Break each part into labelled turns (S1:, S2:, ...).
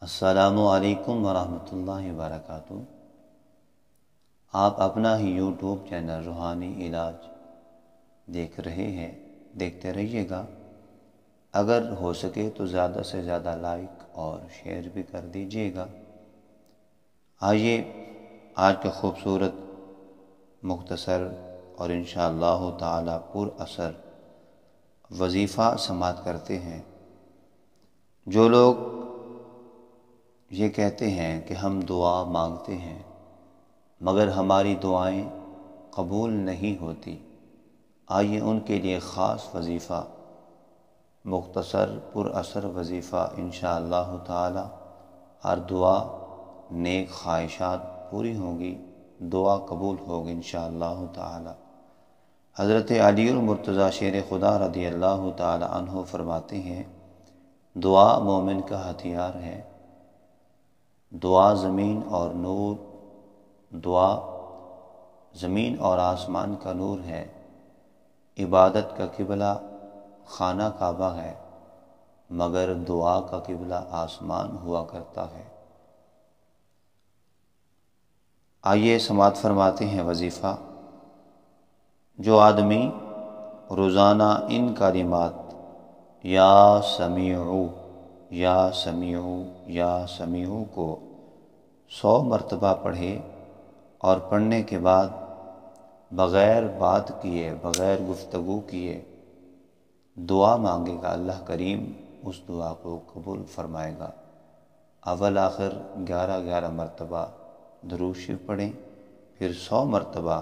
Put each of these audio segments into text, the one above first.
S1: السلام علیکم ورحمۃ اللہ وبرکاتہ۔ آپ اپنا ہی یوٹیوب چینل روحانی علاج دیکھ رہے ہیں، دیکھتے رہیے گا۔ اگر ہو سکے تو زیادہ سے زیادہ لائک اور شیئر بھی کر دیجیے گا۔ آئیے آج کا خوبصورت، مختصر اور انشاءاللہ تعالی پر اثر وظیفہ سماعت کرتے ہیں۔ جو لوگ یہ کہتے ہیں کہ ہم دعا مانگتے ہیں مگر ہماری دعائیں قبول نہیں ہوتی، آئیے ان کے لیے خاص وظیفہ، مختصر پر اثر وظیفہ انشاءاللہ تعالی۔ ہر دعا، نیک خواہشات پوری ہوگی، دعا قبول ہوگی انشاءاللہ تعالی۔ حضرت علی المرتضیٰ شیر خدا رضی اللہ تعالی عنہ فرماتے ہیں، دعا مومن کا ہتھیار ہے۔ دعا زمین اور آسمان کا نور ہے۔ عبادت کا قبلہ خانہ کعبہ ہے، مگر دعا کا قبلہ آسمان ہوا کرتا ہے۔ آئیے سماعت فرماتے ہیں وظیفہ۔ جو آدمی روزانہ ان کلمات یا سمیعو یا سمیعو یا سمیعو کو 100 مرتبہ پڑھے اور پڑھنے کے بعد بغیر بات کیے، بغیر گفتگو کیے دعا مانگے گا، اللہ کریم اس دعا کو قبول فرمائے گا۔ اول آخر 11 مرتبہ درود شریف پڑھیں، پھر 100 مرتبہ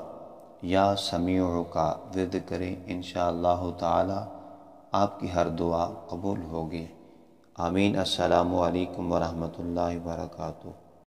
S1: یا سمیعو کا ورد کریں، انشاءاللہ تعالی آپ کی ہر دعا قبول ہوگی۔ آمین۔ السلام علیکم ورحمۃ اللہ وبرکاتہ۔